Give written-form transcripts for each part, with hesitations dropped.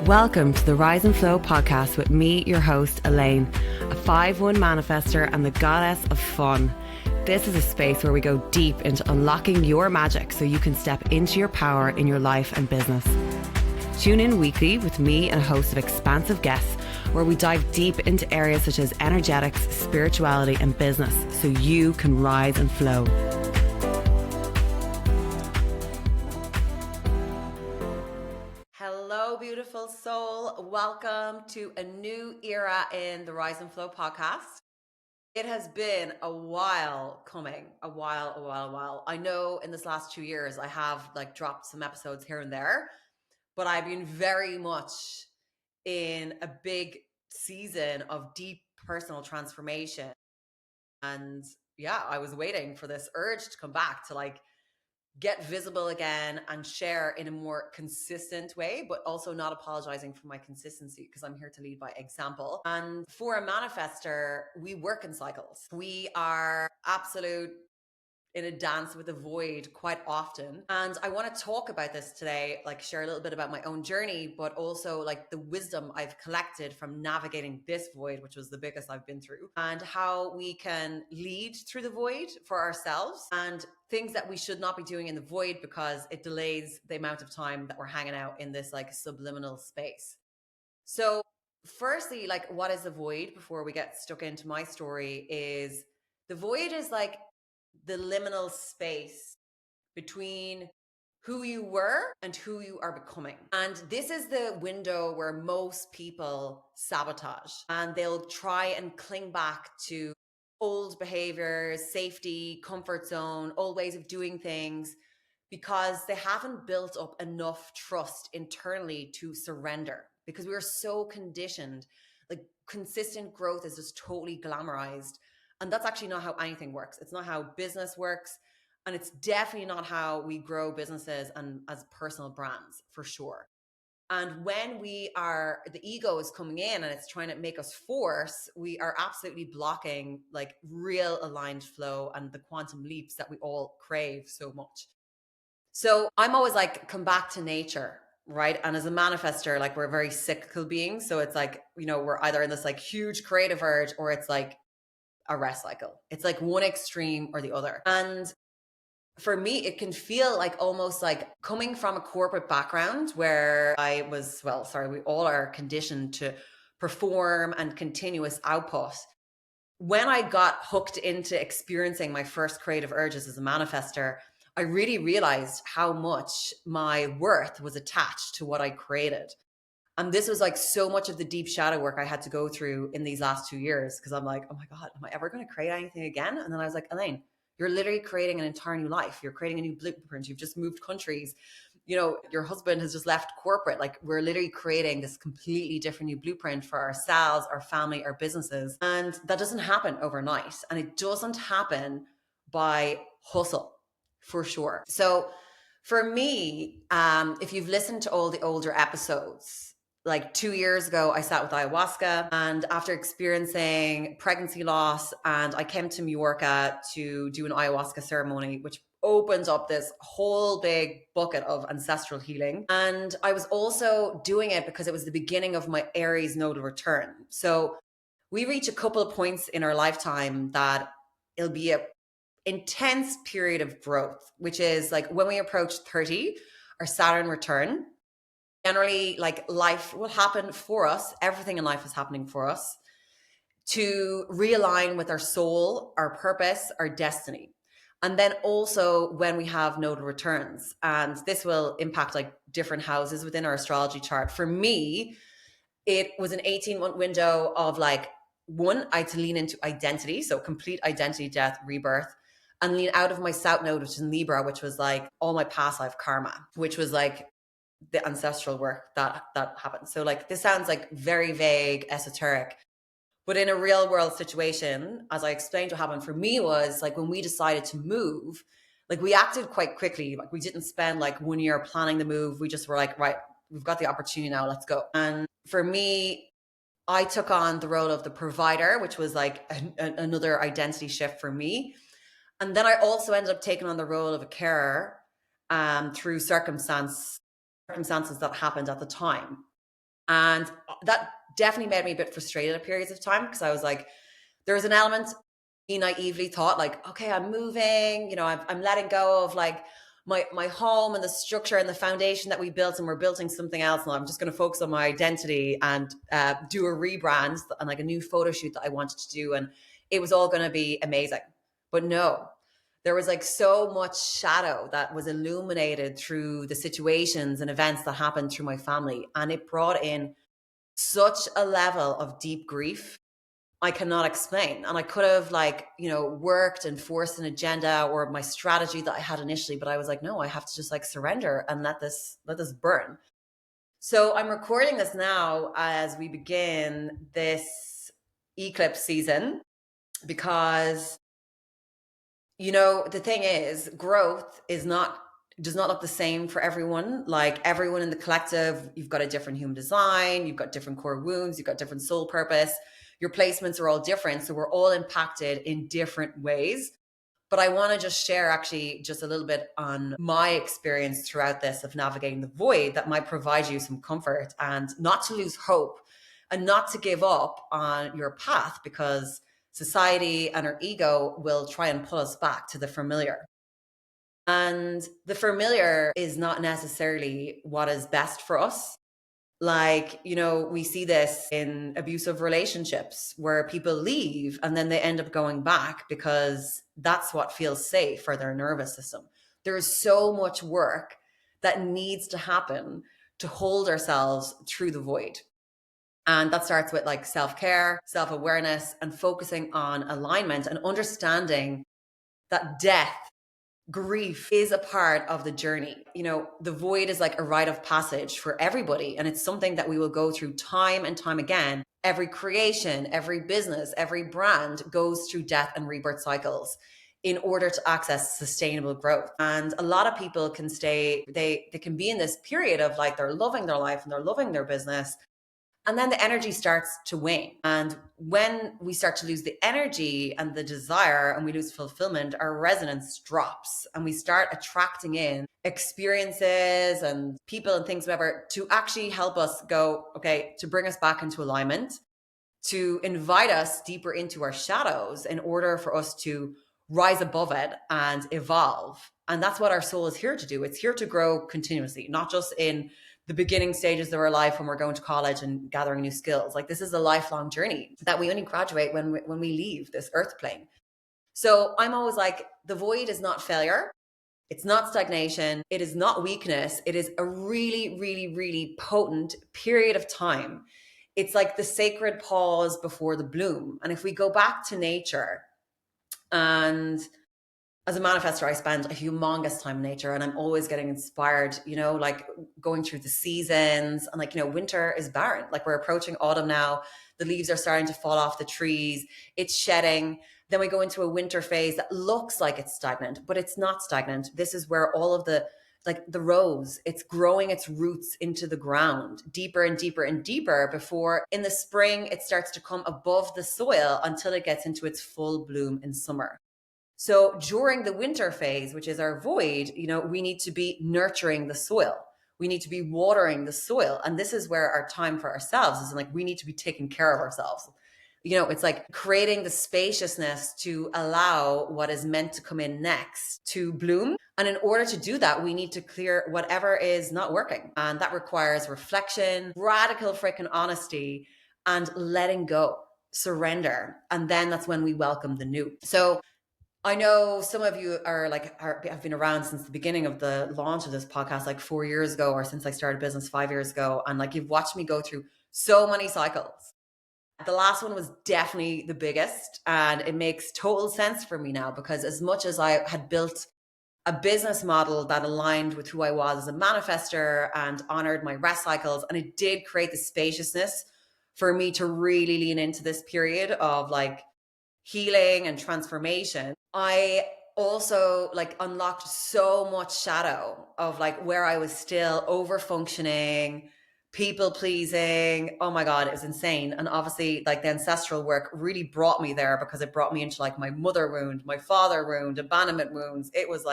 Welcome to the Rise and Flow podcast with me, your host, Elaine, a 5-1 manifester and the goddess of fun. This is a space where we go deep into unlocking your magic so you can step into your power in your life and business. Tune in weekly with me and a host of expansive guests where we dive deep into areas such as energetics, spirituality, and business so you can rise and flow. Hello, beautiful soul. Welcome to a new era in the Rise and Flow podcast. It has been a while coming, a while. I know in this last 2 years, I have dropped some episodes here and there, but I've been very much in a big season of deep personal transformation. And yeah, I was waiting for this urge to come back to get visible again and share in a more consistent way, but also not apologizing for my consistency because I'm here to lead by example. And for a manifester, we work in cycles. We are absolute in a dance with the void quite often. And I want to talk about this today, share a little bit about my own journey, but also the wisdom I've collected from navigating this void, which was the biggest I've been through, and how we can lead through the void for ourselves and things that we should not be doing in the void because it delays the amount of time that we're hanging out in this subliminal space. So firstly, what is the void before we get stuck into my story is the void is the liminal space between who you were and who you are becoming. And this is the window where most people sabotage and they'll try and cling back to old behaviors, safety, comfort zone, old ways of doing things because they haven't built up enough trust internally to surrender because we are so conditioned. Consistent growth is just totally glamorized. And that's actually not how anything works. It's not how business works. And it's definitely not how we grow businesses and as personal brands, for sure. And when the ego is coming in and it's trying to make us force, we are absolutely blocking real aligned flow and the quantum leaps that we all crave so much. So I'm always come back to nature, right? And as a manifester, we're very cyclical beings. So it's we're either in this huge creative urge or it's a rest cycle. It's one extreme or the other. And for me, it can feel almost coming from a corporate background where we all are conditioned to perform and continuous output. When I got hooked into experiencing my first creative urges as a manifester, I really realized how much my worth was attached to what I created. And this was so much of the deep shadow work I had to go through in these last 2 years because I'm oh my God, am I ever going to create anything again? And then I was Elaine, you're literally creating an entire new life. You're creating a new blueprint. You've just moved countries. Your husband has just left corporate. We're literally creating this completely different new blueprint for ourselves, our family, our businesses. And that doesn't happen overnight. And it doesn't happen by hustle, for sure. So for me, if you've listened to all the older episodes, 2 years ago, I sat with ayahuasca, and after experiencing pregnancy loss, and I came to Mallorca to do an ayahuasca ceremony, which opened up this whole big bucket of ancestral healing. And I was also doing it because it was the beginning of my Aries nodal return. So we reach a couple of points in our lifetime that it'll be a intense period of growth, which is when we approach 30, our Saturn return. Generally, life will happen for us. Everything in life is happening for us to realign with our soul, our purpose, our destiny. And then also when we have nodal returns, and this will impact different houses within our astrology chart. For me, it was an 18-month window of one, I had to lean into identity. So complete identity, death, rebirth, and lean out of my South node, which is in Libra, which was all my past life karma, which was the ancestral work that happened. So this sounds very vague, esoteric, but in a real world situation, as I explained, what happened for me was when we decided to move, we acted quite quickly. We didn't spend 1 year planning the move. We just were right, we've got the opportunity now, let's go. And for me, I took on the role of the provider, which was another identity shift for me. And then I also ended up taking on the role of a carer through circumstances that happened at the time. And that definitely made me a bit frustrated at periods of time, because I was like, there was an element, he naively thought like, okay, I'm moving, I'm letting go of like my home and the structure and the foundation that we built, and we're building something else. And I'm just going to focus on my identity and do a rebrand and like a new photo shoot that I wanted to do. And it was all going to be amazing. But no, there was like so much shadow that was illuminated through the situations and events that happened through my family. And it brought in such a level of deep grief I cannot explain. And I could have like, worked and forced an agenda or my strategy that I had initially, but I was like, no, I have to just like surrender and let this burn. So I'm recording this now as we begin this eclipse season, because the thing is, growth does not look the same for everyone. Like everyone in the collective, you've got a different human design, you've got different core wounds, you've got different soul purpose. Your placements are all different. So we're all impacted in different ways. But I want to just share actually just a little bit on my experience throughout this of navigating the void that might provide you some comfort, and not to lose hope and not to give up on your path, because society and our ego will try and pull us back to the familiar. And the familiar is not necessarily what is best for us. Like, we see this in abusive relationships where people leave and then they end up going back because that's what feels safe for their nervous system. There is so much work that needs to happen to hold ourselves through the void. And that starts with like self-care, self-awareness, and focusing on alignment and understanding that death, grief is a part of the journey. The void is like a rite of passage for everybody. And it's something that we will go through time and time again. Every creation, every business, every brand goes through death and rebirth cycles in order to access sustainable growth. And a lot of people can they can be in this period of like, they're loving their life and they're loving their business, and then the energy starts to wane. And when we start to lose the energy and the desire and we lose fulfillment, our resonance drops and we start attracting in experiences and people and things, whatever, to actually help us go, okay, to bring us back into alignment, to invite us deeper into our shadows in order for us to rise above it and evolve. And that's what our soul is here to do. It's here to grow continuously, not just in the beginning stages of our life when we're going to college and gathering new skills. Like, this is a lifelong journey that we only graduate when we leave this earth plane. So I'm always like, the void is not failure. It's not stagnation. It is not weakness. It is a really, really, really potent period of time. It's like the sacred pause before the bloom. And if we go back to nature, and as a manifestor, I spend a humongous time in nature, and I'm always getting inspired, like going through the seasons, and like, winter is barren. Like, we're approaching autumn now. The leaves are starting to fall off the trees. It's shedding. Then we go into a winter phase that looks like it's stagnant, but it's not stagnant. This is where all of the rose, it's growing its roots into the ground deeper and deeper and deeper before in the spring, it starts to come above the soil until it gets into its full bloom in summer. So during the winter phase, which is our void, we need to be nurturing the soil. We need to be watering the soil. And this is where our time for ourselves is, like, we need to be taking care of ourselves. It's like creating the spaciousness to allow what is meant to come in next to bloom. And in order to do that, we need to clear whatever is not working. And that requires reflection, radical freaking honesty, and letting go, surrender. And then that's when we welcome the new. So I know some of you have been around since the beginning of the launch of this podcast, like 4 years ago, or since I started business 5 years ago. And like, you've watched me go through so many cycles. The last one was definitely the biggest, and it makes total sense for me now, because as much as I had built a business model that aligned with who I was as a manifester and honored my rest cycles, and it did create the spaciousness for me to really lean into this period of like healing and transformation, I also like unlocked so much shadow of like where I was still over functioning, people pleasing. Oh my God, it was insane. And obviously, like, the ancestral work really brought me there, because it brought me into like my mother wound, my father wound, abandonment wounds. It was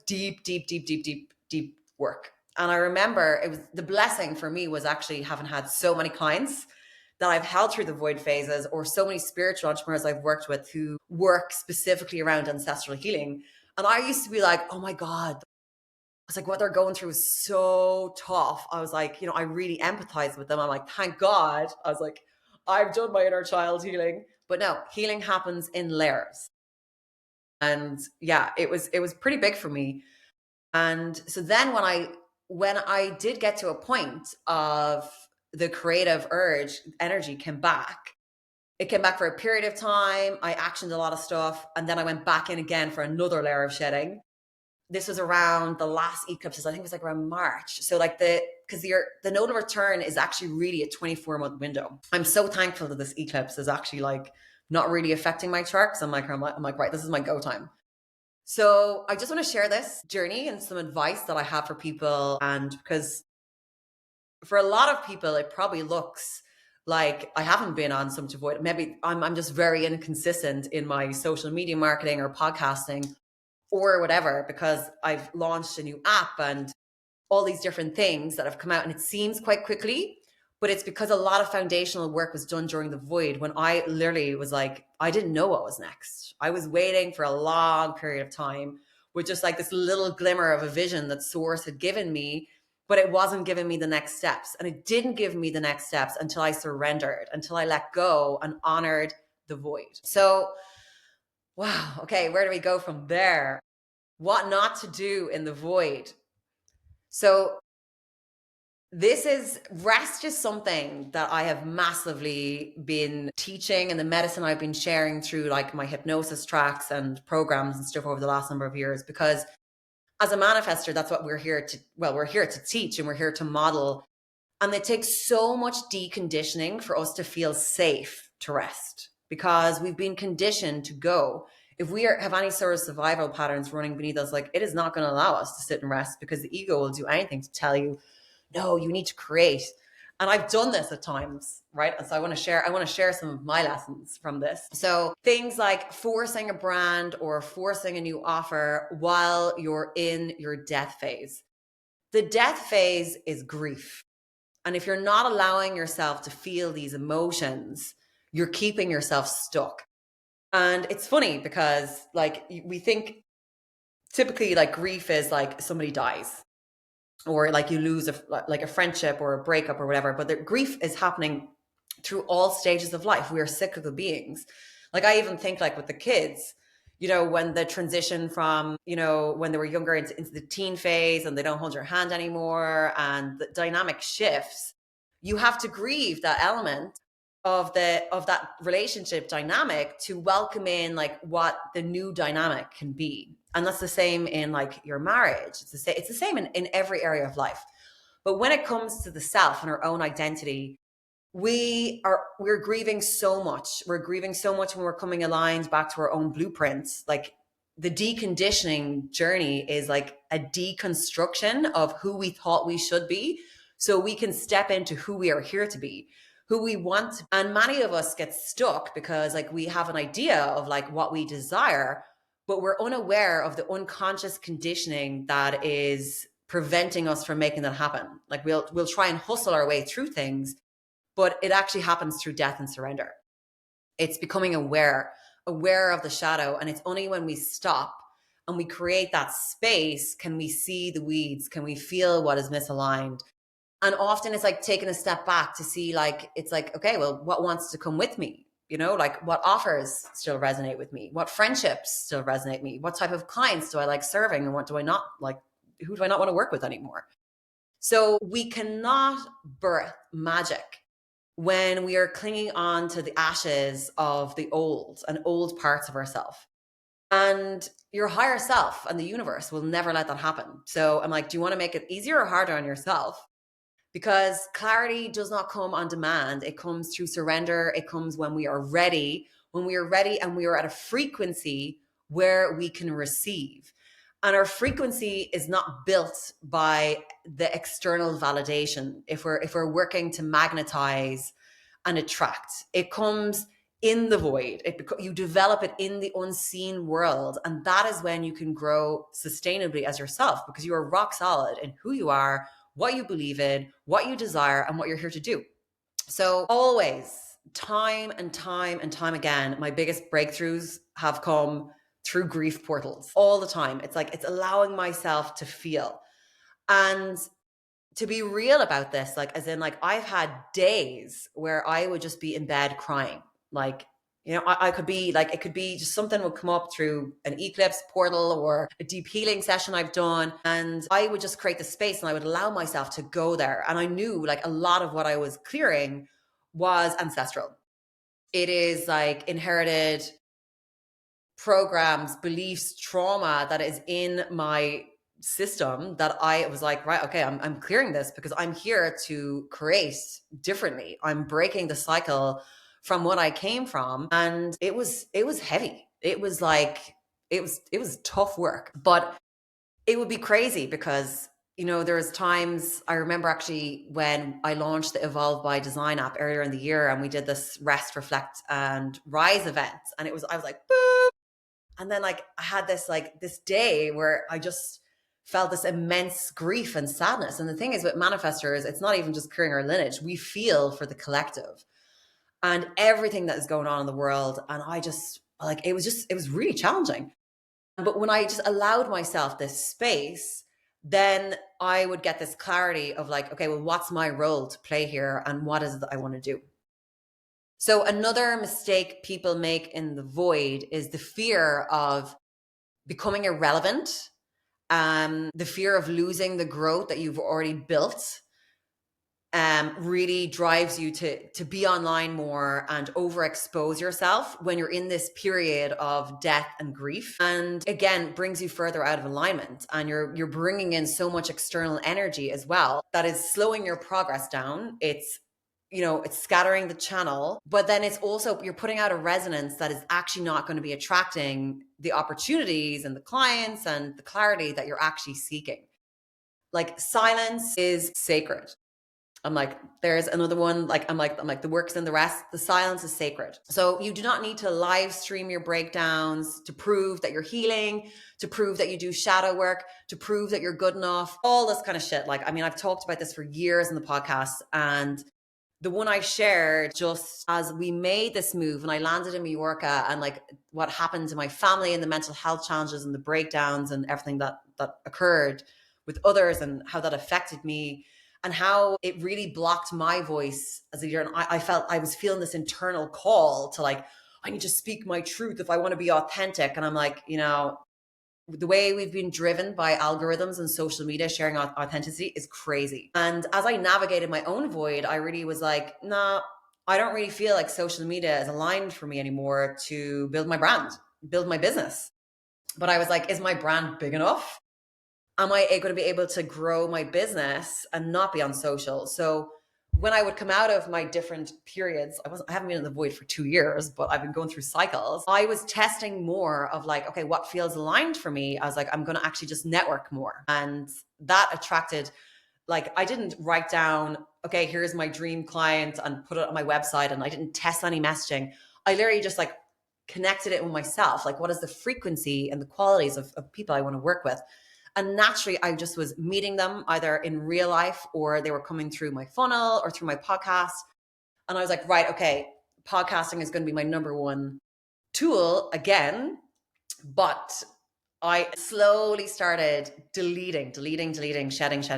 deep, deep, deep, deep, deep, deep work. And I remember it was the blessing for me was actually having had so many clients that I've held through the void phases, or so many spiritual entrepreneurs I've worked with who work specifically around ancestral healing. And I used to be like, oh my God, was like, what they're going through is so tough. I was like, I really empathize with them. I'm like, thank God. I was like, I've done my inner child healing. But no, healing happens in layers. And yeah, it was pretty big for me. And so then when I did get to a point of the creative urge, energy came back. It came back for a period of time. I actioned a lot of stuff. And then I went back in again for another layer of shedding. This was around the last eclipses. I think it was like around March. So like because the nodal return is actually really a 24-month window. I'm so thankful that this eclipse is actually like not really affecting my chart. Because I'm like, right, this is my go time. So I just want to share this journey and some advice that I have for people. And because for a lot of people, it probably looks like I haven't been on some to avoid. Maybe I'm just very inconsistent in my social media marketing or podcasting or whatever, because I've launched a new app and all these different things that have come out, and it seems quite quickly, but it's because a lot of foundational work was done during the void, when I literally was like, I didn't know what was next. I was waiting for a long period of time with just like this little glimmer of a vision that source had given me, but it wasn't giving me the next steps. And it didn't give me the next steps until I surrendered, until I let go and honored the void. So wow, okay, where do we go from there? What not to do in the void. So this is rest is something that I have massively been teaching, and the medicine I've been sharing through like my hypnosis tracks and programs and stuff over the last number of years, because as a manifester, that's what we're here to teach, and we're here to model. And it takes so much deconditioning for us to feel safe to rest, because we've been conditioned to go. If have any sort of survival patterns running beneath us, like, it is not going to allow us to sit and rest, because the ego will do anything to tell you, no, you need to create. And I've done this at times, right? And so I want to share some of my lessons from this. So things like forcing a brand or forcing a new offer while you're in your death phase. The death phase is grief. And if you're not allowing yourself to feel these emotions, you're keeping yourself stuck. And it's funny because like we think typically like grief is like somebody dies, or like you lose a friendship or a breakup or whatever. But the grief is happening through all stages of life. We are cyclical beings. Like I even think like with the kids, when the transition from, when they were younger into the teen phase and they don't hold your hand anymore and the dynamic shifts, you have to grieve that element of that relationship dynamic to welcome in like what the new dynamic can be. And that's the same in like your marriage. It's the same in every area of life. But when it comes to the self and our own identity, we're grieving so much. We're grieving so much when we're coming aligned back to our own blueprints. Like the deconditioning journey is like a deconstruction of who we thought we should be, so we can step into who we are here to be, who we want. And many of us get stuck because like we have an idea of like what we desire, but we're unaware of the unconscious conditioning that is preventing us from making that happen. Like we'll try and hustle our way through things, but it actually happens through death and surrender. It's becoming aware of the shadow. And it's only when we stop and we create that space can we see the weeds, can we feel what is misaligned. And often it's like taking a step back to see, like, it's like, okay, well, what wants to come with me? Like what offers still resonate with me? What friendships still resonate with me? What type of clients do I like serving? And what do I not like? Who do I not want to work with anymore? So we cannot birth magic when we are clinging on to the ashes of the old and old parts of ourselves. And your higher self and the universe will never let that happen. So I'm like, do you want to make it easier or harder on yourself? Because clarity does not come on demand. It comes through surrender. It comes when we are ready, and we are at a frequency where we can receive. And our frequency is not built by the external validation. If we're working to magnetize and attract, it comes in the void. You develop it in the unseen world. And that is when you can grow sustainably as yourself, because you are rock solid in who you are, what you believe in, what you desire, and what you're here to do. So always, time and time and time again, my biggest breakthroughs have come through grief portals all the time. It's like, it's allowing myself to feel. And to be real about this, like, as in, like, I've had days where I would just be in bed crying. Like, I could be like, it could be just something would come up through an eclipse portal or a deep healing session I've done. And I would just create the space and I would allow myself to go there. And I knew like a lot of what I was clearing was ancestral. It is like inherited programs, beliefs, trauma that is in my system, that I was like, right, okay, I'm clearing this because I'm here to create differently. I'm breaking the cycle from what I came from. And it was heavy. It was like, it was tough work, but it would be crazy because there's times I remember actually when I launched the Evolve by Design app earlier in the year, and we did this rest, reflect, and rise event. And I was like, boop. And then like I had this day where I just felt this immense grief and sadness. And the thing is with manifestors, it's not even just clearing our lineage. We feel for the collective and everything that is going on in the world. And I just like, it was really challenging. But when I just allowed myself this space, then I would get this clarity of like, okay, well, what's my role to play here? And what is it that I want to do? So another mistake people make in the void is the fear of becoming irrelevant, the fear of losing the growth that you've already built. Really drives you to be online more and overexpose yourself when you're in this period of death and grief, and again brings you further out of alignment, and you're bringing in so much external energy as well that is slowing your progress down. It's scattering the channel, but then it's also, you're putting out a resonance that is actually not going to be attracting the opportunities and the clients and the clarity that you're actually seeking. Like, silence is sacred. I'm like, there's another one. Like, I'm like, the work's in the rest. The silence is sacred. So you do not need to live stream your breakdowns to prove that you're healing, to prove that you do shadow work, to prove that you're good enough, all this kind of shit. Like, I mean, I've talked about this for years in the podcast, and the one I shared just as we made this move and I landed in Mallorca, and like what happened to my family and the mental health challenges and the breakdowns and everything that occurred with others, and how that affected me, and how it really blocked my voice as a leader. And I felt I was feeling this internal call to like, I need to speak my truth if I want to be authentic. And I'm like, the way we've been driven by algorithms and social media sharing authenticity is crazy. And as I navigated my own void, I really was like, nah, I don't really feel like social media is aligned for me anymore to build my brand, build my business. But I was like, is my brand big enough? Am I going to be able to grow my business and not be on social? So when I would come out of my different periods, I haven't been in the void for 2 years, but I've been going through cycles. I was testing more of like, okay, what feels aligned for me? I was like, I'm going to actually just network more. And that attracted, like, I didn't write down, okay, here's my dream client and put it on my website. And I didn't test any messaging. I literally just like connected it with myself. Like, what is the frequency and the qualities of people I want to work with? And naturally, I just was meeting them either in real life or they were coming through my funnel or through my podcast. And I was like, right, okay, podcasting is going to be my number one tool again. But I slowly started deleting, shedding.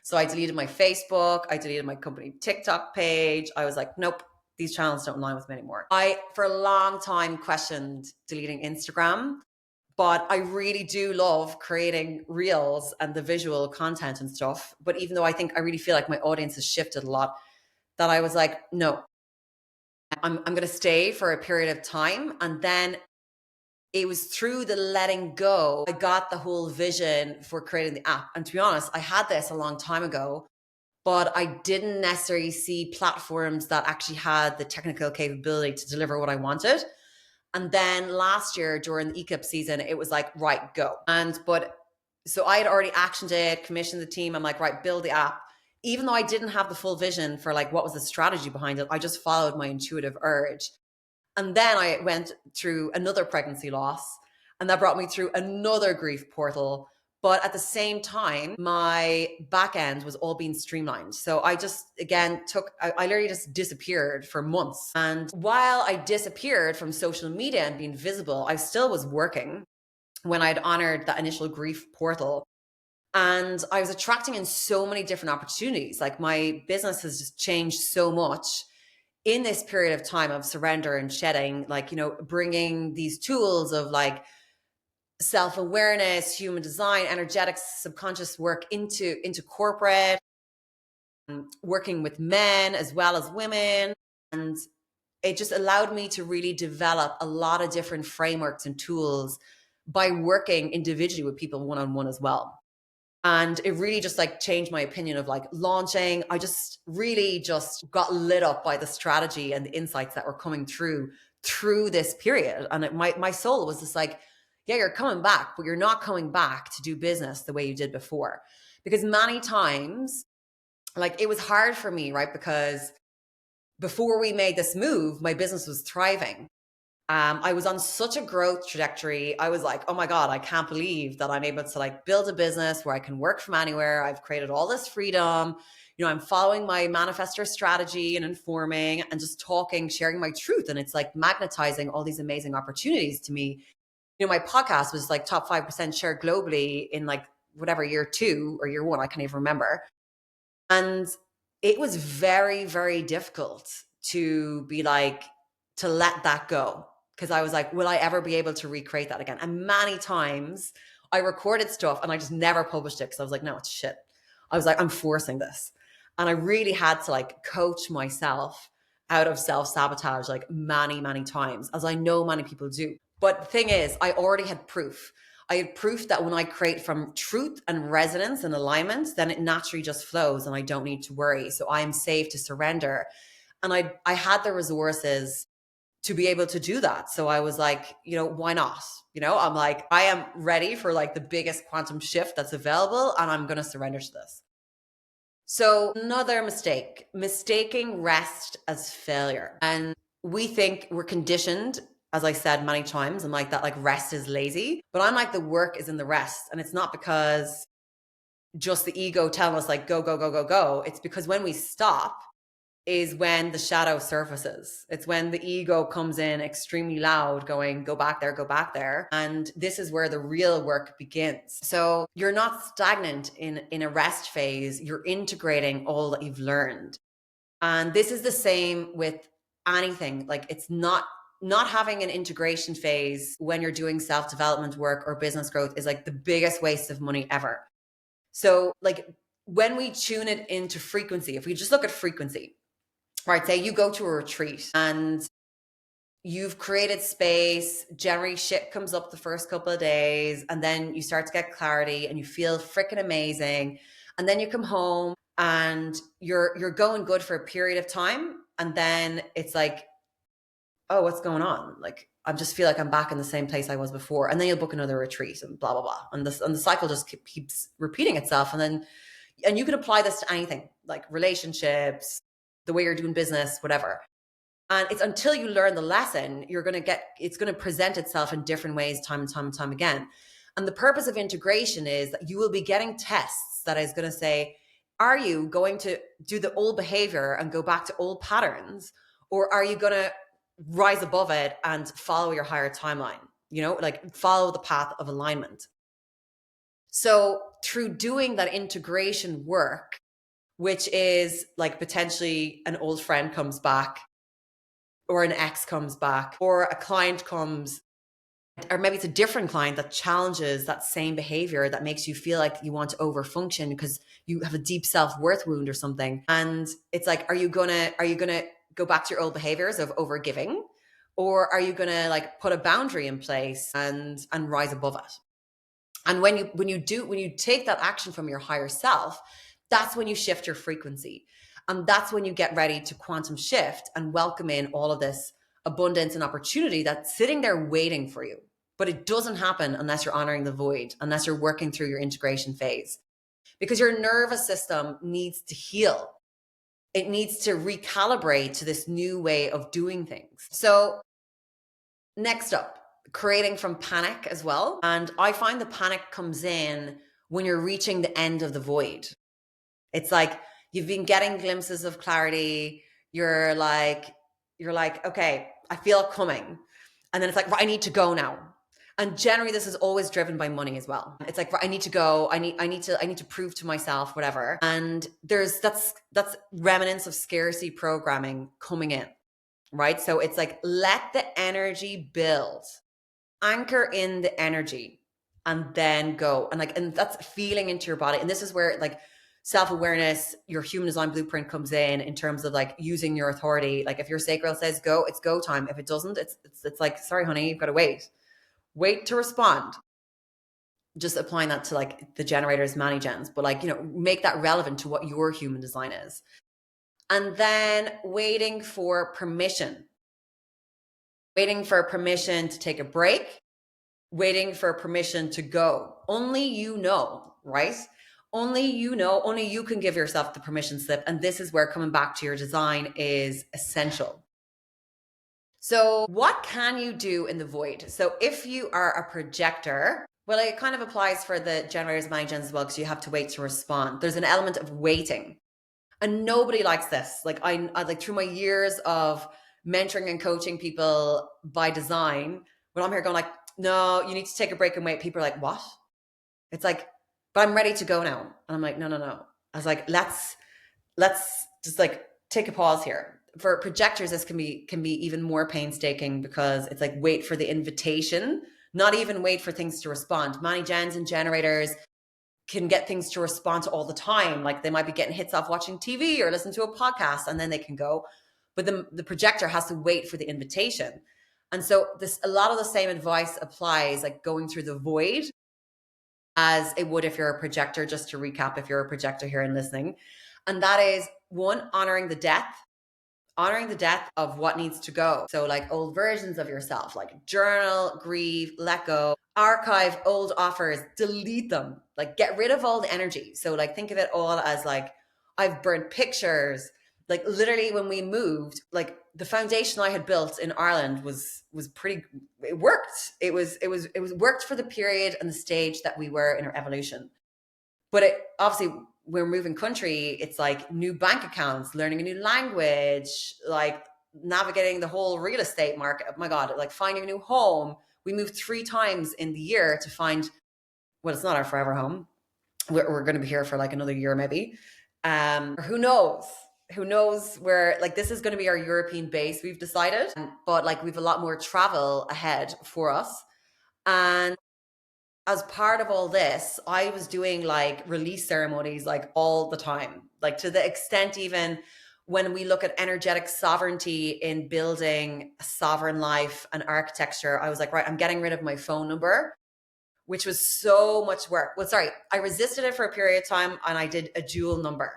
So I deleted my Facebook. I deleted my company TikTok page. I was like, nope, these channels don't align with me anymore. I, for a long time, questioned deleting Instagram. But I really do love creating reels and the visual content and stuff. But even though I really feel like my audience has shifted a lot, that I was like, no, I'm going to stay for a period of time. And then it was through the letting go, I got the whole vision for creating the app. And to be honest, I had this a long time ago, but I didn't necessarily see platforms that actually had the technical capability to deliver what I wanted. And then last year during the eclipse season, it was like, right, go. So I had already actioned it, commissioned the team. I'm like, right, build the app. Even though I didn't have the full vision for like what was the strategy behind it, I just followed my intuitive urge. And then I went through another pregnancy loss, and that brought me through another grief portal. But at the same time, my back end was all being streamlined. So I just, again, I literally just disappeared for months. And while I disappeared from social media and being visible, I still was working when I'd honored that initial grief portal. And I was attracting in so many different opportunities. Like my business has just changed so much in this period of time of surrender and shedding, like, bringing these tools of like self-awareness, human design, energetics, subconscious work into corporate, working with men as well as women. And it just allowed me to really develop a lot of different frameworks and tools by working individually with people one-on-one as well. And it really just like changed my opinion of like launching. I just really just got lit up by the strategy and the insights that were coming through this period. And my soul was just like, yeah, you're coming back, but you're not coming back to do business the way you did before. Because many times, like it was hard for me, right? Because before we made this move, my business was thriving. I was on such a growth trajectory. I was like, oh my God, I can't believe that I'm able to like build a business where I can work from anywhere. I've created all this freedom. I'm following my manifestor strategy and informing and just talking, sharing my truth. And it's like magnetizing all these amazing opportunities to me. My podcast was like top 5% shared globally in like whatever year 2 or year 1, I can't even remember. And it was very, very difficult to be like, to let that go. Because I was like, will I ever be able to recreate that again? And many times I recorded stuff and I just never published it because I was like, no, it's shit. I was like, I'm forcing this. And I really had to like coach myself out of self-sabotage like many, many times, as I know many people do. But the thing is, I already had proof. I had proof that when I create from truth and resonance and alignment, then it naturally just flows and I don't need to worry. So I am safe to surrender. And I had the resources to be able to do that. So I was like, why not? I'm like, I am ready for like the biggest quantum shift that's available and I'm going to surrender to this. So another mistake, mistaking rest as failure. And we think we're conditioned, as I said many times, I'm like that, like rest is lazy, but I'm like the work is in the rest. And it's not because just the ego telling us like, go, go, go, go, go. It's because when we stop is when the shadow surfaces. It's when the ego comes in extremely loud going, go back there, go back there. And this is where the real work begins. So you're not stagnant in a rest phase. You're integrating all that you've learned. And this is the same with anything. Like it's not having an integration phase when you're doing self-development work or business growth is like the biggest waste of money ever. So like when we tune it into frequency, if we just look at frequency, right, say you go to a retreat and you've created space, generally shit comes up the first couple of days, and then you start to get clarity and you feel freaking amazing. And then you come home and you're going good for a period of time. And then it's like, oh, what's going on? Like, I just feel like I'm back in the same place I was before. And then you'll book another retreat and blah, blah, blah. And the cycle just keeps repeating itself. And you can apply this to anything like relationships, the way you're doing business, whatever. And it's until you learn the lesson, it's going to present itself in different ways time and time and time again. And the purpose of integration is that you will be getting tests that is going to say, are you going to do the old behavior and go back to old patterns? Or are you going to rise above it and follow your higher timeline? Like follow the path of alignment. So through doing that integration work, which is like potentially an old friend comes back, or an ex comes back, or a client comes, or maybe it's a different client that challenges that same behavior that makes you feel like you want to overfunction because you have a deep self-worth wound or something. And it's like, are you gonna go back to your old behaviors of overgiving? Or are you gonna like put a boundary in place and rise above it? And when you take that action from your higher self, that's when you shift your frequency. And that's when you get ready to quantum shift and welcome in all of this abundance and opportunity that's sitting there waiting for you. But it doesn't happen unless you're honoring the void, unless you're working through your integration phase. Because your nervous system needs to heal. It needs to recalibrate to this new way of doing things. So Next up, creating from panic as well. And I find the panic comes in when you're reaching the end of the void. It's like you've been getting glimpses of clarity. You're like, okay, I feel it coming. And then it's like, right, I need to go now. And generally this is always driven by money as well. It's like, right, I need to go. I need to prove to myself, whatever. And that's remnants of scarcity programming coming in, right? So it's like, let the energy build, anchor in the energy, and then go. And that's feeling into your body. And this is where like self-awareness, your human design blueprint comes in terms of like using your authority. Like if your sacral says go, it's go time. If it doesn't, it's like, sorry, honey, you've got to wait to respond. Just applying that to like the generators, mani gens, but like, make that relevant to what your human design is. And then waiting for permission to take a break, waiting for permission to go. Only you know, right? Only you know, only you can give yourself the permission slip. And this is where coming back to your design is essential. So, what can you do in the void? So, if you are a projector, well, it kind of applies for the generators, mani gens as well, because you have to wait to respond. There's an element of waiting. And nobody likes this. Like I like through my years of mentoring and coaching people by design, when I'm here going like, no, you need to take a break and wait. People are like, what? It's like, but I'm ready to go now. And I'm like, no, no, no. I was like, let's just like take a pause here. For projectors, this can be even more painstaking because it's like wait for the invitation, not even wait for things to respond. Mani gens and generators can get things to respond to all the time. Like they might be getting hits off watching TV or listen to a podcast and then they can go. But the projector has to wait for the invitation. And so a lot of the same advice applies, like going through the void, as it would if you're a projector, just to recap, if you're a projector here and listening. And that is one, honoring the death of what needs to go. So like old versions of yourself, like journal, grieve, let go, archive old offers, delete them, like get rid of all the energy. So like think of it all as like, I've burned pictures. Like literally when we moved, like the foundation I had built in Ireland was pretty, it worked. It was worked for the period and the stage that we were in our evolution. But it obviously, we're moving country, it's like new bank accounts, learning a new language, like navigating the whole real estate market. Oh my God, like finding a new home. We moved 3 times in the year to find, well, it's not our forever home. We're going to be here for like another year, maybe. Who knows? Who knows where, like, this is going to be our European base, we've decided. But like, we've a lot more travel ahead for us. And as part of all this, I was doing like release ceremonies like all the time, like to the extent even when we look at energetic sovereignty in building a sovereign life and architecture, I was like, right, I'm getting rid of my phone number, which was so much work. Well, sorry, I resisted it for a period of time and I did a dual number.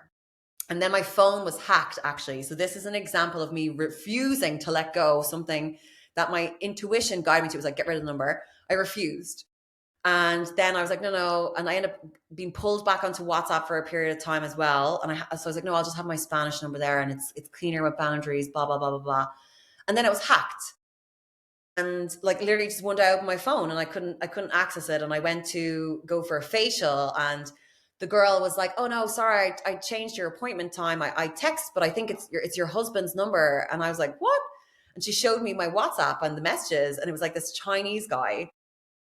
And then my phone was hacked, actually. So this is an example of me refusing to let go, something that my intuition guided me to. It was like, get rid of the number. I refused. And then I was like, no, no. And I ended up being pulled back onto WhatsApp for a period of time as well. And so I was like, no, I'll just have my Spanish number there and it's cleaner with boundaries, blah, blah, blah, blah, blah. And then it was hacked. And like literally just one day I opened my phone and I couldn't access it. And I went to go for a facial and the girl was like, oh no, sorry, I changed your appointment time. I text, but I think it's your husband's number. And I was like, what? And she showed me my WhatsApp and the messages. And it was like this Chinese guy.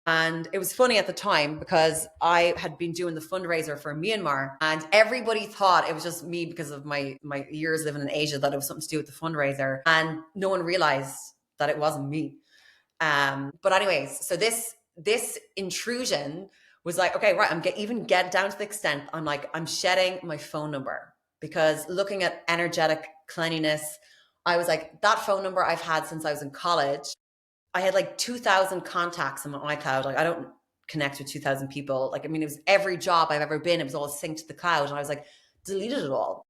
And it was funny at the time because I had been doing the fundraiser for Myanmar and everybody thought it was just me because of my years living in Asia, that it was something to do with the fundraiser. And no one realized that it wasn't me. But anyways, so this intrusion was like, okay, right, even get down to the extent I'm like, I'm shedding my phone number because looking at energetic cleanliness, I was like, that phone number I've had since I was in college. I had like 2,000 contacts on my iCloud. Like I don't connect with 2,000 people. Like, I mean, it was every job I've ever been, it was all synced to the cloud. And I was like, deleted it all.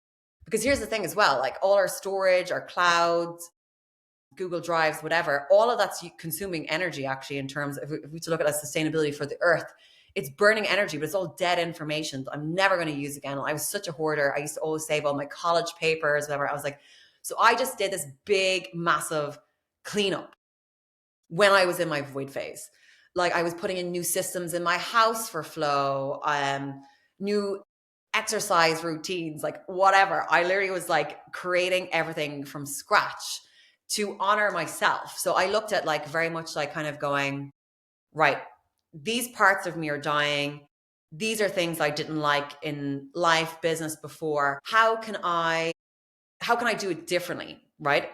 Because here's the thing as well, like all our storage, our clouds, Google Drives, whatever, all of that's consuming energy actually in terms of, if we to look at sustainability for the earth, it's burning energy, but it's all dead information that I'm never going to use again. I was such a hoarder. I used to always save all my college papers, whatever. I was like, so I just did this big, massive cleanup. when I was in my void phase. Like I was putting in new systems in my house for flow, new exercise routines, like whatever. I literally was like creating everything from scratch to honor myself. So I looked at like very much like kind of going, right, these parts of me are dying. These are things I didn't like in life, business before. How can I do it differently, right?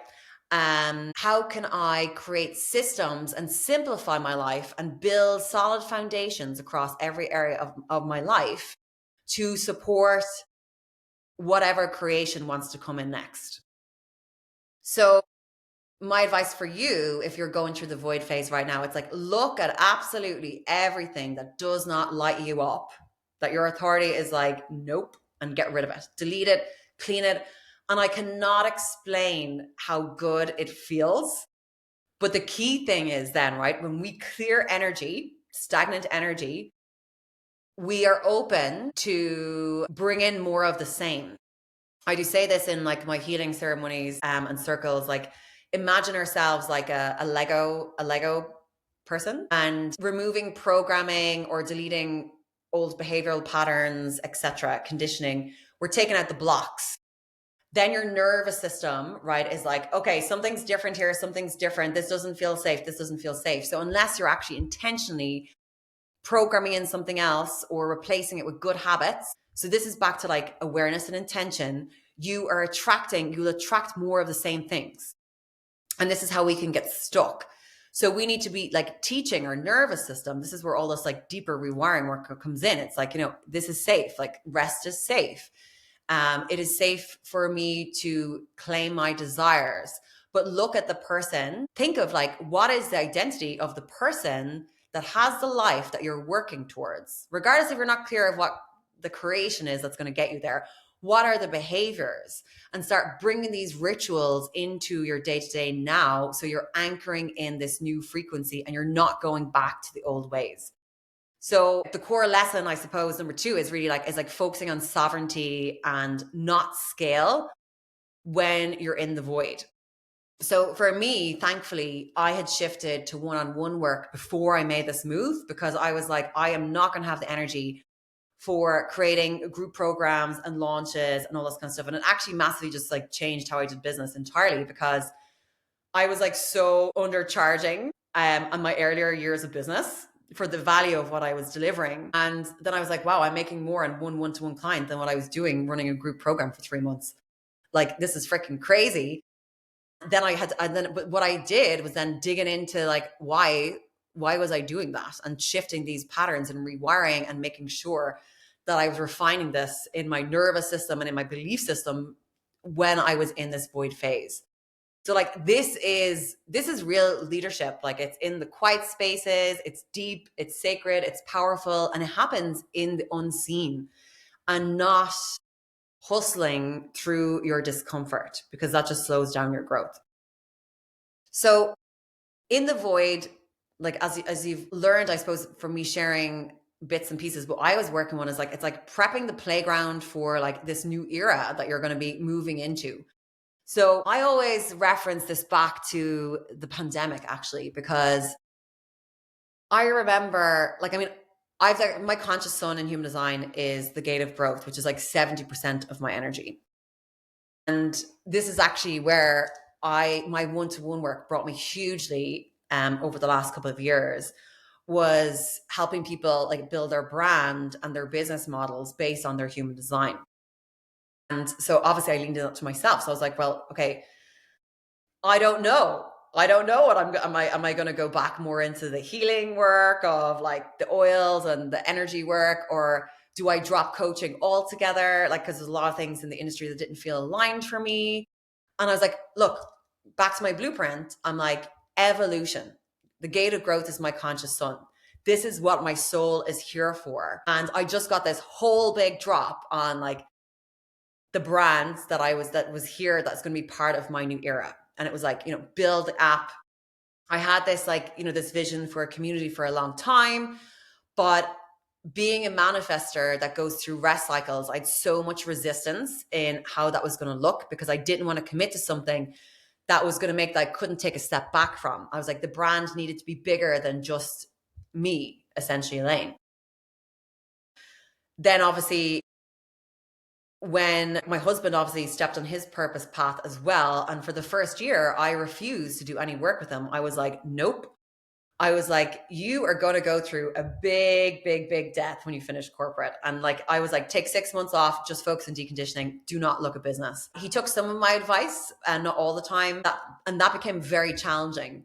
How can I create systems and simplify my life and build solid foundations across every area of my life to support whatever creation wants to come in next? So my advice for you, if you're going through the void phase right now, it's like look at absolutely everything that does not light you up, that your authority is like, nope, and get rid of it. Delete it, clean it. And I cannot explain how good it feels. But the key thing is then, right, when we clear energy, stagnant energy, we are open to bring in more of the same. I do say this in like my healing ceremonies and circles. Like, imagine ourselves like a Lego person, and removing programming or deleting old behavioral patterns, etc., conditioning. We're taking out the blocks. Then your nervous system, right, is like, okay, something's different here, something's different. This doesn't feel safe. This doesn't feel safe. So unless you're actually intentionally programming in something else or replacing it with good habits. So this is back to like awareness and intention. You'll attract more of the same things. And this is how we can get stuck. So we need to be like teaching our nervous system. This is where all this like deeper rewiring work comes in. It's like, this is safe. Like rest is safe. It is safe for me to claim my desires. But look at the person. Think of like, what is the identity of the person that has the life that you're working towards? Regardless if you're not clear of what the creation is that's going to get you there, what are the behaviors? And start bringing these rituals into your day-to-day now, so you're anchoring in this new frequency and you're not going back to the old ways. So the core lesson, I suppose, number 2 is really like focusing on sovereignty and not scale when you're in the void. So for me, thankfully, I had shifted to one-on-one work before I made this move, because I was like, I am not going to have the energy for creating group programs and launches and all this kind of stuff. And it actually massively just like changed how I did business entirely, because I was like so undercharging on my earlier years of business for the value of what I was delivering. And then I was like, wow, I'm making more on one-to-one client than what I was doing running a group program for 3 months. Like, this is freaking crazy. But what I did was then digging into like, why was I doing that, and shifting these patterns and rewiring and making sure that I was refining this in my nervous system and in my belief system when I was in this void phase. So like, this is real leadership. Like, it's in the quiet spaces, it's deep, it's sacred, it's powerful, and it happens in the unseen and not hustling through your discomfort, because that just slows down your growth. So in the void, like as you've learned, I suppose, from me sharing bits and pieces, what I was working on is like, it's like prepping the playground for like this new era that you're going to be moving into. So I always reference this back to the pandemic, actually, because I remember, like, I mean, my conscious sun in human design is the gate of growth, which is like 70% of my energy. And this is actually where my one-to-one work brought me hugely over the last couple of years, was helping people like build their brand and their business models based on their human design. And so obviously I leaned it up to myself. So I was like, well, okay, I don't know. What am I going to go back more into the healing work of like the oils and the energy work, or do I drop coaching altogether? Like, because there's a lot of things in the industry that didn't feel aligned for me. And I was like, look, back to my blueprint. I'm like, evolution. The gate of growth is my conscious sun. This is what my soul is here for. And I just got this whole big drop on like the brands that was here, that's going to be part of my new era. And it was like, build the app. I had this like, this vision for a community for a long time, but being a manifester that goes through rest cycles, I had so much resistance in how that was going to look, because I didn't want to commit to something that was going to make that I couldn't take a step back from. I was like, the brand needed to be bigger than just me, essentially, Elaine. Then obviously, when my husband obviously stepped on his purpose path as well, and for the first year, I refused to do any work with him. I was like, nope. I was like, you are going to go through a big, big, big death when you finish corporate. And like, I was like, take 6 months off, just focus on deconditioning. Do not look at business. He took some of my advice and not all the time. And that became very challenging.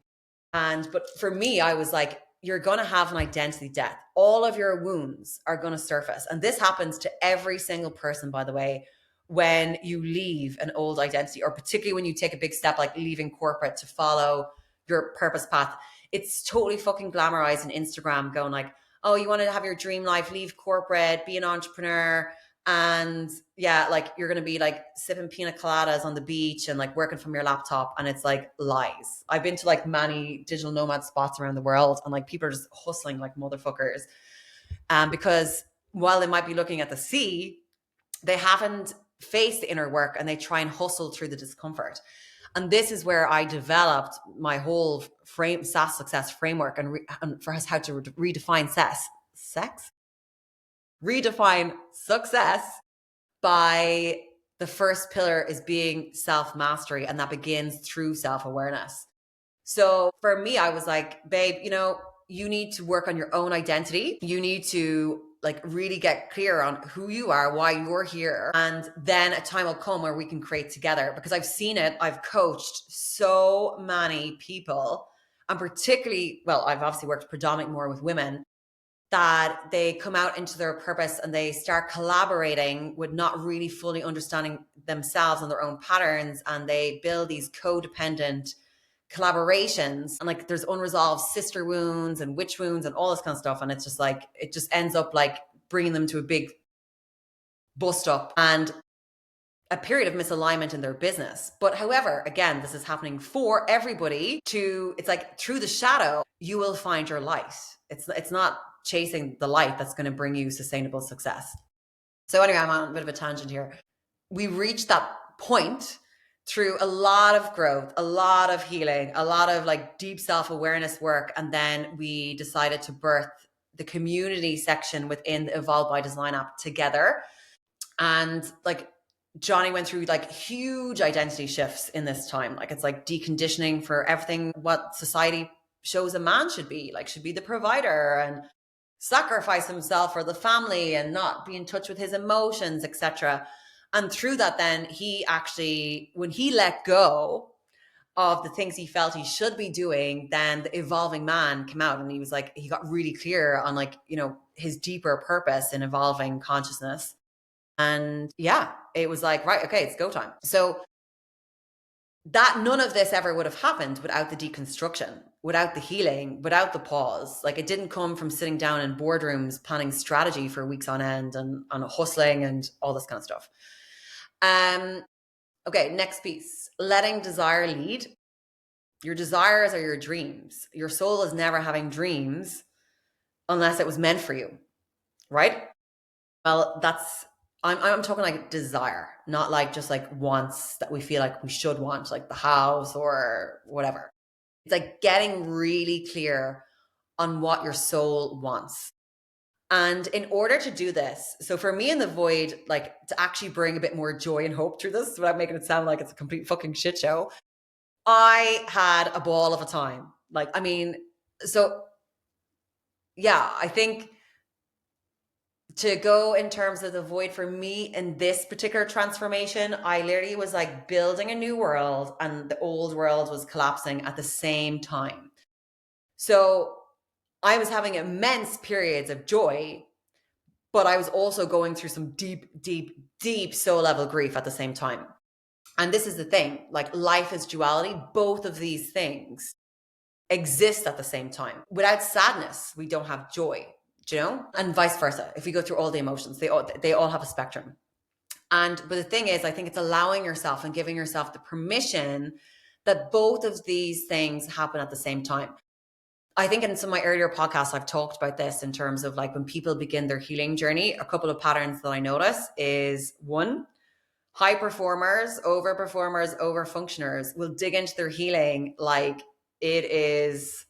But for me, I was like, you're going to have an identity death. All of your wounds are going to surface. And this happens to every single person, by the way, when you leave an old identity, or particularly when you take a big step like leaving corporate to follow your purpose path. It's totally fucking glamorized on Instagram, going like, oh, you want to have your dream life, leave corporate, be an entrepreneur. And yeah, like you're going to be like sipping pina coladas on the beach and like working from your laptop. And it's like lies. I've been to like many digital nomad spots around the world, and like people are just hustling like motherfuckers. Because while they might be looking at the sea, they haven't faced the inner work, and they try and hustle through the discomfort. And this is where I developed my whole SaaS success framework and for us how to redefine sex, redefine success by the first pillar is being self-mastery, and that begins through self-awareness. So for me, I was like, babe, you need to work on your own identity. You need to like really get clear on who you are, why you're here. And then a time will come where we can create together, because I've seen it. I've coached so many people, and particularly, well, I've obviously worked predominantly more with women, that they come out into their purpose and they start collaborating with not really fully understanding themselves and their own patterns. And they build these codependent collaborations, and like there's unresolved sister wounds and witch wounds and all this kind of stuff. And it's just like, it just ends up like bringing them to a big bust up and a period of misalignment in their business. But however, again, this is happening for everybody. It's like through the shadow, you will find your light. It's not chasing the light that's going to bring you sustainable success. So anyway, I'm on a bit of a tangent here. We reached that point through a lot of growth, a lot of healing, a lot of like deep self-awareness work. And then we decided to birth the community section within the Evolve by Design app together. And like Johnny went through like huge identity shifts in this time. Like it's like deconditioning for everything what society shows a man should be the provider and sacrifice himself for the family and not be in touch with his emotions, etc. And through that, then he actually, when he let go of the things he felt he should be doing, then the evolving man came out, and he was like, he got really clear on like, his deeper purpose in evolving consciousness. And yeah, it was like, right, okay, it's go time. So that none of this ever would have happened without the deconstruction, without the healing, without the pause. Like it didn't come from sitting down in boardrooms planning strategy for weeks on end and hustling and all this kind of stuff. Okay, next piece. Letting desire lead. Your desires are your dreams. Your soul is never having dreams unless it was meant for you, right? Well, I'm talking like desire, not like just like wants that we feel like we should want, like the house or whatever. It's like getting really clear on what your soul wants. And in order to do this, so for me in the void, like to actually bring a bit more joy and hope through this without making it sound like it's a complete fucking shit show, I had a ball of a time. Like, I mean, so yeah, I think to go in terms of the void for me in this particular transformation, I literally was like building a new world and the old world was collapsing at the same time. So I was having immense periods of joy, but I was also going through some deep, deep, deep soul level grief at the same time. And this is the thing, like life is duality. Both of these things exist at the same time. Without sadness, we don't have joy, and vice versa. If we go through all the emotions, they all have a spectrum. But the thing is, I think it's allowing yourself and giving yourself the permission that both of these things happen at the same time. I think in some of my earlier podcasts, I've talked about this in terms of like when people begin their healing journey, a couple of patterns that I notice is one, High performers, over functioners will dig into their healing like it is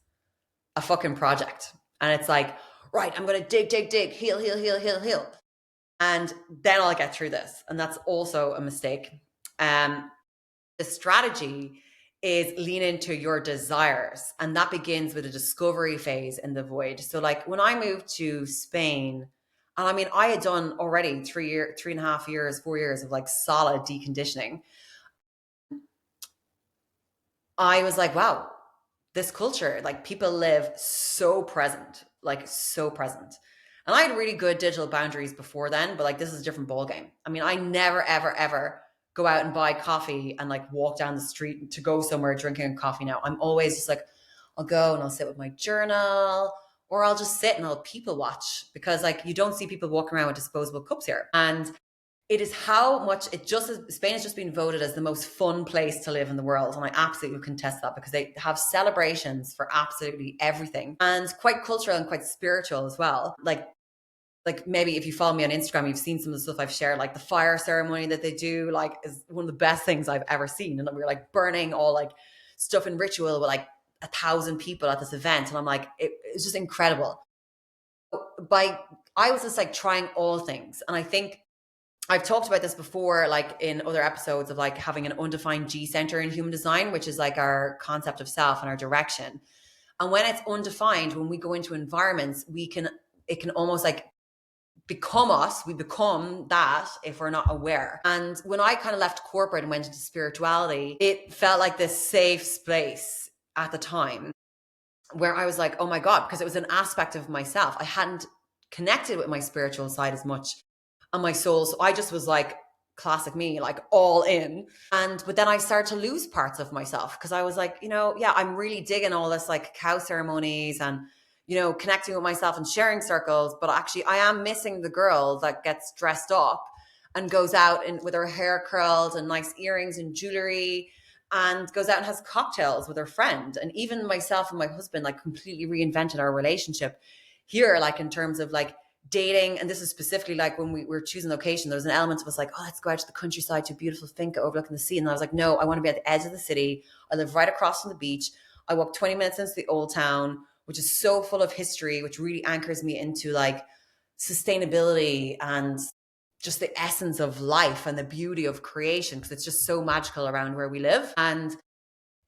a fucking project. And it's like, right, I'm going to dig, heal. And then I'll get through this. And that's also a mistake. The strategy is lean into your desires. And that begins with a discovery phase in the void. So, like when I moved to Spain, and I mean, I had done already 3.5 years, 4 years of like solid deconditioning. I was like, wow, this culture, like people live so present, like so present. And I had really good digital boundaries before then, but like this is a different ballgame. I mean, I never, ever, ever go out and buy coffee and like walk down the street to go somewhere drinking a coffee now. I'm always just like, I'll go and I'll sit with my journal, or I'll just sit and I'll people watch, because like you don't see people walking around with disposable cups here. And it is how much it just is. Spain has just been voted as the most fun place to live in the world, and I absolutely contest that, because they have celebrations for absolutely everything, and quite cultural and quite spiritual as well. Like maybe if you follow me on Instagram, you've seen some of the stuff I've shared, like the fire ceremony that they do, like is one of the best things I've ever seen. And we were like burning all like stuff in ritual with like 1,000 people at this event, and I'm like, it's just incredible. By I was just like trying all things, and I think I've talked about this before, like in other episodes, of like having an undefined G center in human design, which is like our concept of self and our direction. And when it's undefined, when we go into environments, it can almost like become us. We become that if we're not aware. And when I kind of left corporate and went into spirituality, it felt like this safe space at the time, where I was like, oh my God, because it was an aspect of myself. I hadn't connected with my spiritual side as much on my soul. So I just was like, classic me, like all in. But then I started to lose parts of myself, because I was like, yeah, I'm really digging all this like cacao ceremonies and, connecting with myself and sharing circles. But actually, I am missing the girl that gets dressed up and goes out with her hair curled and nice earrings and jewelry, and goes out and has cocktails with her friend. And even myself and my husband like completely reinvented our relationship here, like in terms of like dating. And this is specifically like when we were choosing location, there was an element of us like, oh, let's go out to the countryside to a beautiful finca overlooking the sea. And I was like, no, I want to be at the edge of the city. I live right across from the beach. I walk 20 minutes into the old town, which is so full of history, which really anchors me into like sustainability and just the essence of life and the beauty of creation, because it's just so magical around where we live. And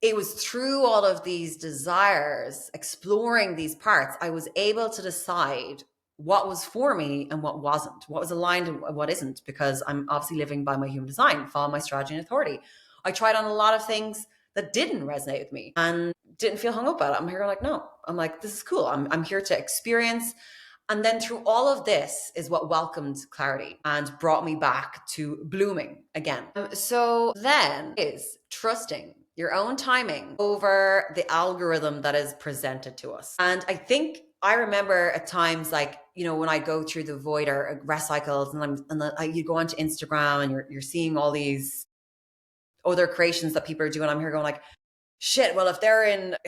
it was through all of these desires, exploring these parts, I was able to decide what was for me and what wasn't, what was aligned and what isn't, because I'm obviously living by my human design, follow my strategy and authority. I tried on a lot of things that didn't resonate with me and didn't feel hung up about it. I'm here like, no, I'm like, this is cool. I'm here to experience. And then through all of this is what welcomed clarity and brought me back to blooming again. So then is trusting your own timing over the algorithm that is presented to us. And I think I remember at times, like, when I go through the void or rest cycles, and you go onto Instagram and you're seeing all these other creations that people are doing. I'm here going like, shit, well, if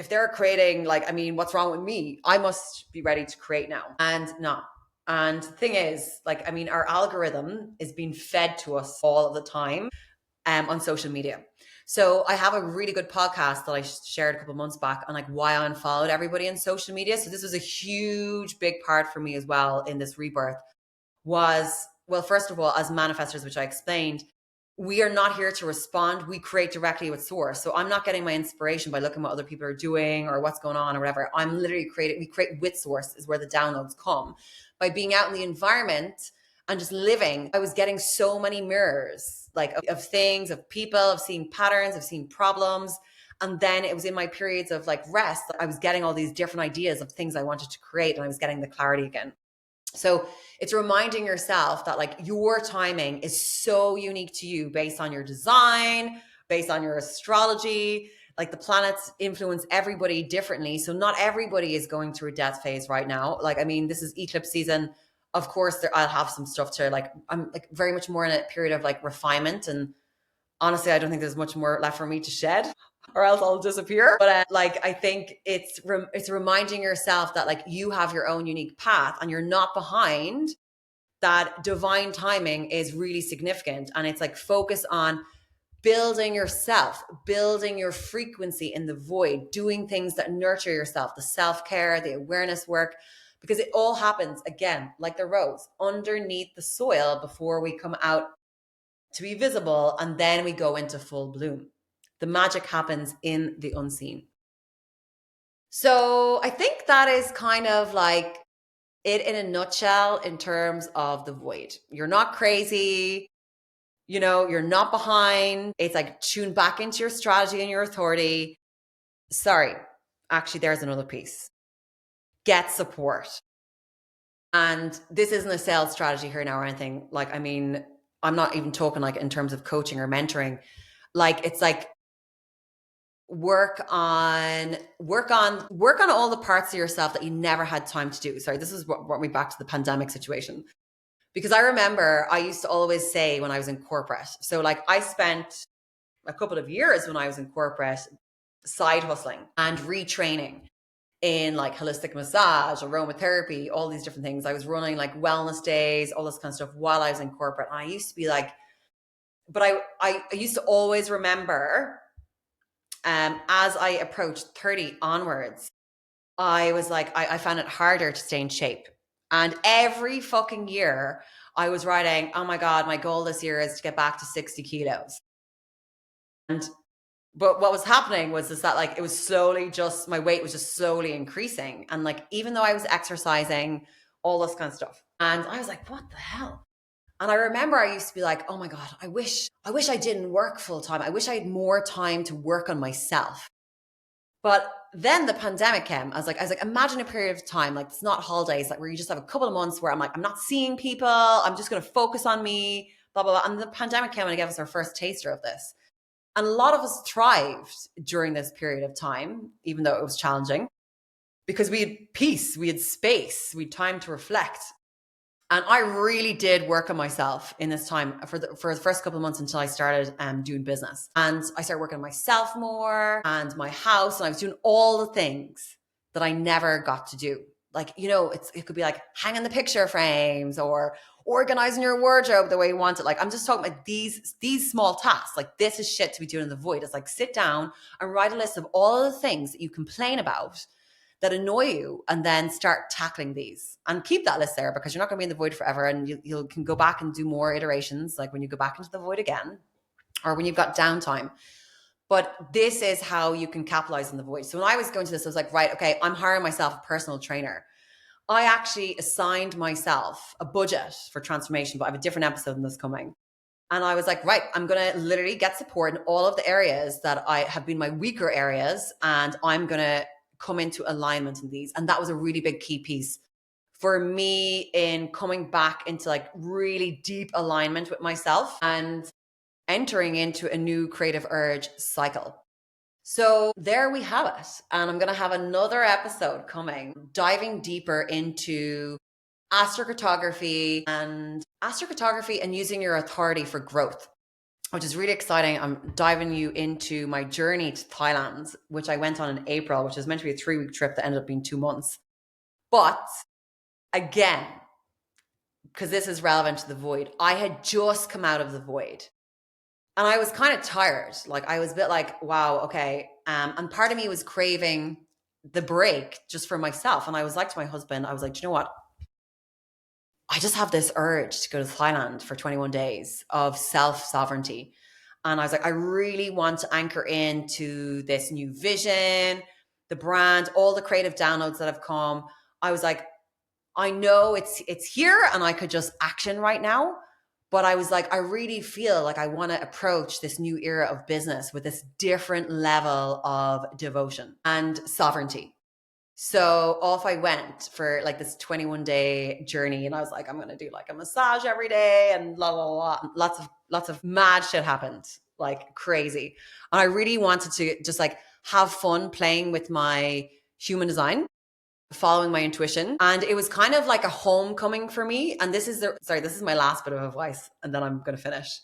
they're creating, like, I mean, what's wrong with me? I must be ready to create now. And no. And the thing is, like, I mean, our algorithm is being fed to us all of the time on social media. So I have a really good podcast that I shared a couple of months back on like why I unfollowed everybody on social media. So this was a huge, big part for me as well in this rebirth. Was, well, first of all, as manifestors, which I explained, we are not here to respond. We create directly with source. So I'm not getting my inspiration by looking what other people are doing or what's going on or whatever. I'm literally we create with source is where the downloads come. By being out in the environment and just living, I was getting so many mirrors, like of things, of people, of seeing patterns, of seeing problems. And then it was in my periods of like rest, I was getting all these different ideas of things I wanted to create, and I was getting the clarity again. So it's reminding yourself that like your timing is so unique to you based on your design, based on your astrology. Like the planets influence everybody differently. So not everybody is going through a death phase right now. Like, I mean, this is eclipse season. Of course, I'll have some stuff to like, I'm like very much more in a period of like refinement. And honestly, I don't think there's much more left for me to shed, or else I'll disappear. But like, I think it's reminding yourself that like you have your own unique path and you're not behind that divine timing is really significant. And it's like focus on building yourself, building your frequency in the void, doing things that nurture yourself, the self-care, the awareness work, because it all happens again, like the rose, underneath the soil before we come out to be visible. And then we go into full bloom. The magic happens in the unseen. So I think that is kind of like it in a nutshell in terms of the void. You're not crazy. You're not behind. It's like tune back into your strategy and your authority. Sorry, actually, there's another piece. Get support. And this isn't a sales strategy here now or anything. Like, I mean, I'm not even talking like in terms of coaching or mentoring. Like, it's like work on all the parts of yourself that you never had time to do. Sorry, this is what brought me back to the pandemic situation. Because I remember I used to always say when I was in corporate, so like I spent a couple of years when I was in corporate side hustling and retraining in like holistic massage, aromatherapy, all these different things. I was running like wellness days, all this kind of stuff while I was in corporate. And I used to be like, but I used to always remember as I approached 30 onwards, I was like, I found it harder to stay in shape. And every fucking year I was writing, oh my God, my goal this year is to get back to 60 kilos. But what was happening was that like it was slowly just my weight was just slowly increasing. And like even though I was exercising, all this kind of stuff. And I was like, what the hell? And I remember I used to be like, oh my God, I wish I didn't work full time. I wish I had more time to work on myself. But then the pandemic came. I was like, imagine a period of time, like it's not holidays, like where you just have a couple of months where I'm like, I'm not seeing people, I'm just gonna focus on me, blah, blah, blah. And the pandemic came and it gave us our first taster of this. And a lot of us thrived during this period of time, even though it was challenging, because we had peace, we had space, we had time to reflect. And I really did work on myself in this time for the first couple of months until I started doing business. And I started working on myself more and my house. And I was doing all the things that I never got to do. Like, it could be like hanging the picture frames or organizing your wardrobe the way you want it. Like, I'm just talking about these small tasks. Like, this is shit to be doing in the void. It's like, sit down and write a list of all of the things that you complain about that annoy you, and then start tackling these and keep that list there, because you're not going to be in the void forever, and you can go back and do more iterations, like when you go back into the void again or when you've got downtime. But this is how you can capitalize on the void. So when I was going to this, I was like, right, okay, I'm hiring myself a personal trainer. I actually assigned myself a budget for transformation, but I have a different episode than this coming. And I was like, right, I'm going to literally get support in all of the areas that I have been my weaker areas, and I'm going to come into alignment in these. And that was a really big key piece for me in coming back into like really deep alignment with myself and entering into a new creative urge cycle. So there we have it. And I'm going to have another episode coming, diving deeper into astrocartography and using your authority for growth, which is really exciting. I'm diving you into my journey to Thailand, which I went on in April, which was meant to be a 3-week trip that ended up being 2 months. But again, because this is relevant to the void, I had just come out of the void and I was kind of tired. Like I was a bit like, wow, okay. And part of me was craving the break just for myself. And I was like to my husband, I was like, do you know what? I just have this urge to go to Thailand for 21 days of self-sovereignty. And I was like, I really want to anchor into this new vision, the brand, all the creative downloads that have come. I was like, I know it's here and I could just action right now. But I was like, I really feel like I want to approach this new era of business with this different level of devotion and sovereignty. So off I went for like this 21-day journey, and I was like, I'm gonna do like a massage every day and blah blah blah. Lots of mad shit happened, like crazy. And I really wanted to just like have fun playing with my human design, following my intuition. And it was kind of like a homecoming for me. And this is my last bit of advice, and then I'm gonna finish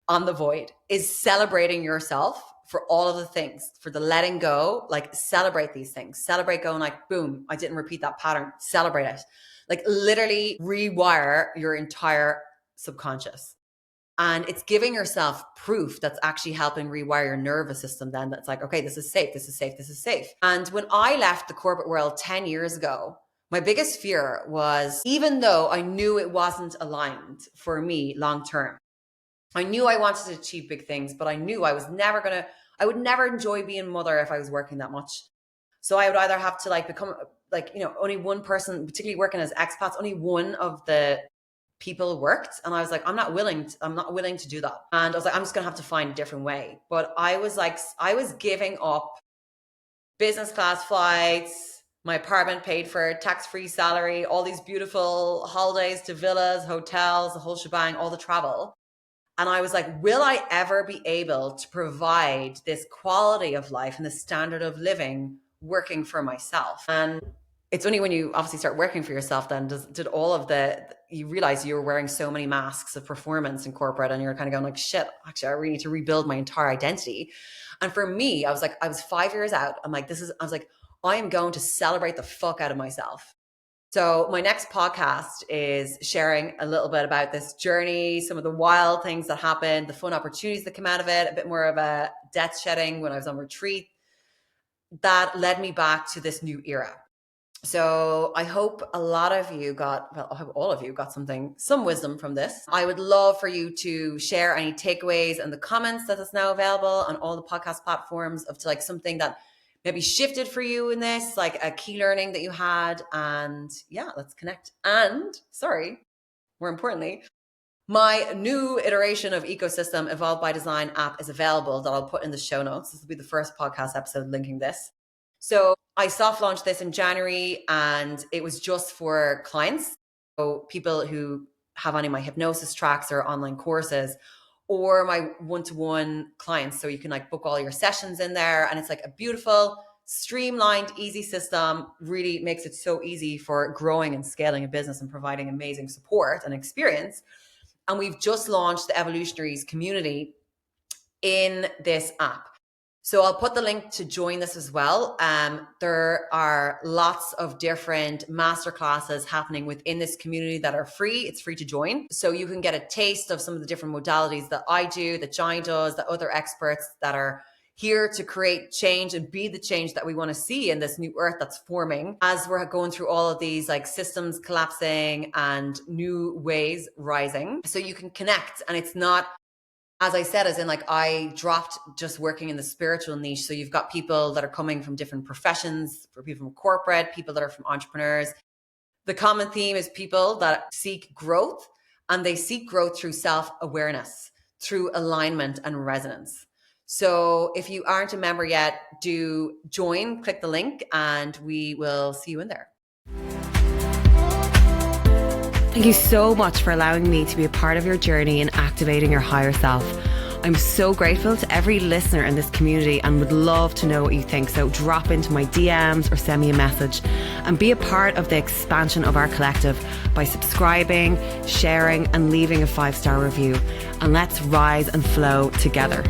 on the void, is celebrating yourself for all of the things, for the letting go, like celebrate these things, celebrate going like, boom, I didn't repeat that pattern, celebrate it. like literally rewire your entire subconscious. And it's giving yourself proof that's actually helping rewire your nervous system then. That's like, okay, this is safe, this is safe, this is safe. And when I left the corporate world 10 years ago, my biggest fear was, even though I knew it wasn't aligned for me long term, I knew I wanted to achieve big things, but I knew I would never enjoy being a mother if I was working that much. So I would either have to like become like, only one person, particularly working as expats, only one of the people worked. And I was like, I'm not willing to do that. And I was like, I'm just going to have to find a different way. But I was giving up business class flights, my apartment paid for, tax-free salary, all these beautiful holidays to villas, hotels, the whole shebang, all the travel. And I was like, will I ever be able to provide this quality of life and the standard of living working for myself? And it's only when you obviously start working for yourself then you realize you're wearing so many masks of performance in corporate, and you're kind of going like, shit, actually I really need to rebuild my entire identity. And for me, I was 5 years out. I am going to celebrate the fuck out of myself. So my next podcast is sharing a little bit about this journey, some of the wild things that happened, the fun opportunities that come out of it, a bit more of a death shedding when I was on retreat that led me back to this new era. So I hope all of you got some wisdom from this. I would love for you to share any takeaways in the comments that is now available on all the podcast platforms of like something that maybe shifted for you in this, like a key learning that you had. And yeah, let's connect. And more importantly, my new iteration of Ecosystem Evolved by Design app is available that I'll put in the show notes. This will be the first podcast episode linking this. So I soft launched this in January, and it was just for clients. So people who have any of my hypnosis tracks or online courses, or my one-to-one clients. So you can like book all your sessions in there, and it's like a beautiful, streamlined, easy system. Really makes it so easy for growing and scaling a business and providing amazing support and experience. And we've just launched the Evolutionaries community in this app. So I'll put the link to join this as well. There are lots of different masterclasses happening within this community that are free. It's free to join. So you can get a taste of some of the different modalities that I do, that Johnny does, that other experts that are here to create change and be the change that we want to see in this new earth that's forming as we're going through all of these like systems collapsing and new ways rising. So you can connect, and it's not, as I said, as in like I dropped just working in the spiritual niche. So you've got people that are coming from different professions, for people from corporate, people that are from entrepreneurs. The common theme is people that seek growth, and they seek growth through self-awareness, through alignment and resonance. So if you aren't a member yet, do join, click the link, and we will see you in there. Thank you so much for allowing me to be a part of your journey in activating your higher self. I'm so grateful to every listener in this community and would love to know what you think. So drop into my DMs or send me a message and be a part of the expansion of our collective by subscribing, sharing, and leaving a 5-star review. And let's rise and flow together.